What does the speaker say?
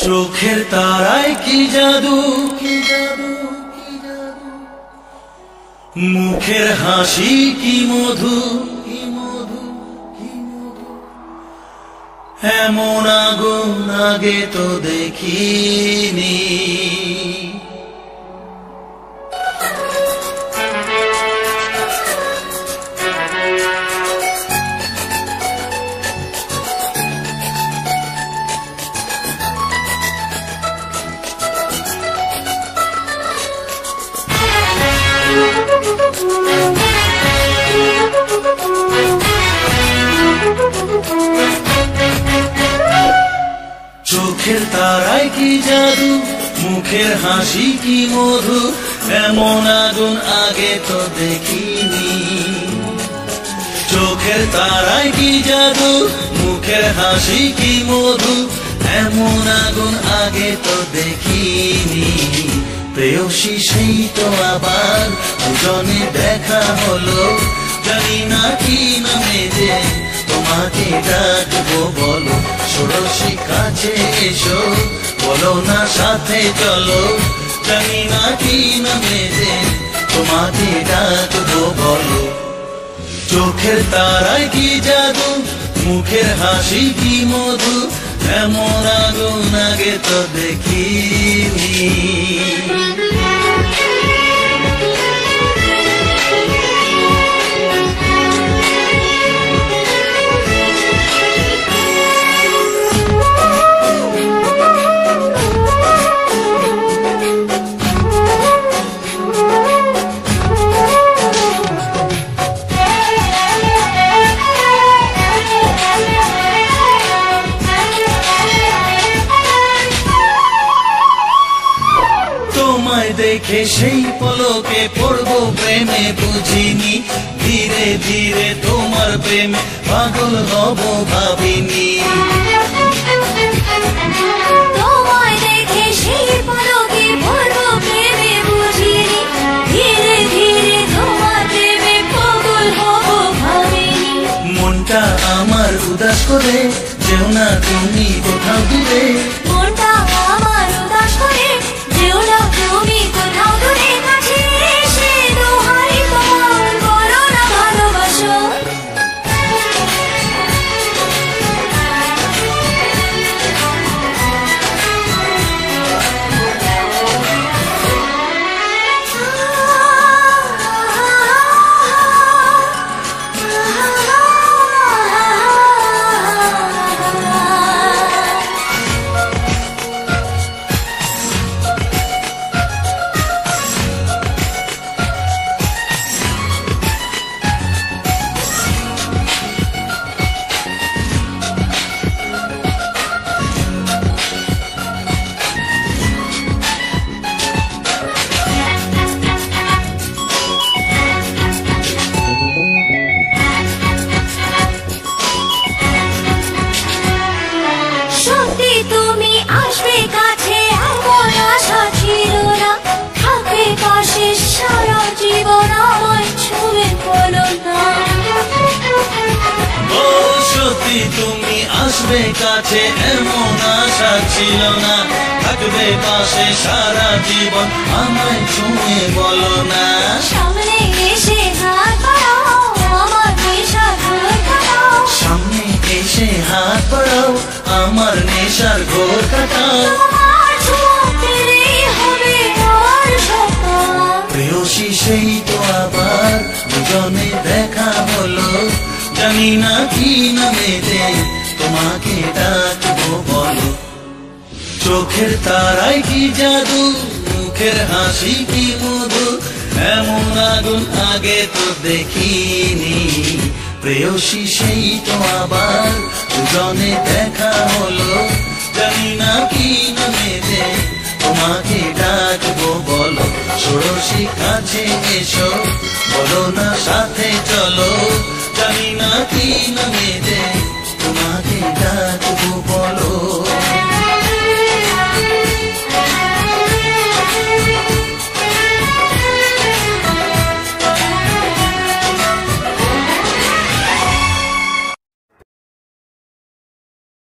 চোখের তারায় কি জাদু, মুখের হাসি কি মধু, এমন আগুন আগে তো দেখিনি। চোখের তারায় কি জাদু, মুখের হাসি কি মধু, এমন আগুন আগে তো দেখিনি। চোখের তারায় কি জাদু, মুখের হাসি কি মধু, এমন আগুন আগে তো দেখিনি। প্রেয়সী সেই তো আবার দুজনে দেখা হলো, জানি না কি নামে যে তোমাকে ডাকবো বলো। ষোড়শী কাছে এসো, বলো না সাথে চলো, জানি না কি নামে যে তোমাকে ডাকবো বলো। চোখের তারায় কি জাদু, মুখের হাসি কি মধু, এমন আগুন আগে তো দেখিনি। দেখে সেই পলকে পড়বো প্রেমে বুঝিনি, ধীরে ধীরে তোমার প্রেমে পাগল হব ভাবিনি। তোমায় দেখে সেই পলকে পড়বো প্রেমে বুঝিনি, ধীরে ধীরে তোমার প্রেমে পাগল হব ভাবিনি। মনটা আমার উদাস করে যেও না তুমি কোথাও দূরে, মনটা আমার উদাস করে যেও না তুমি কোথাও দূরে, কাছে এসে দোহাই তোমার করো না ভালোবাসো। তুমি আসবে কাছে এমন আশা ছিল না, থাকবে পাশে সারা জীবন আমায় ছুঁয়ে বলো না। সামনে এসে হাত বাড়াও, আমার নেশার ঘোর কাটাও। সামনে এসে হাত বাড়াও, আমার নেশার ঘোর কাটাও। তোমার ছোঁয়া পেলেই হবে আমার সকাল। প্রেয়সী সেই তো আবার দুজনে দেখা হলো, জানি না কি নামে যে তোমাকে ডাকবো বলো। চোখের তারায় কি জাদু, মুখের হাসি কি মধু, এমন আগুন আগে তো দেখিনি। প্রেয়সী সেই তো আবার দুজনে দেখা হলো, জানি না কি নামে যে তোমাকে ডাকবো বলো। ষোড়শী কাছে এসো, বলো না সাথে চলো, জানি না কি নামে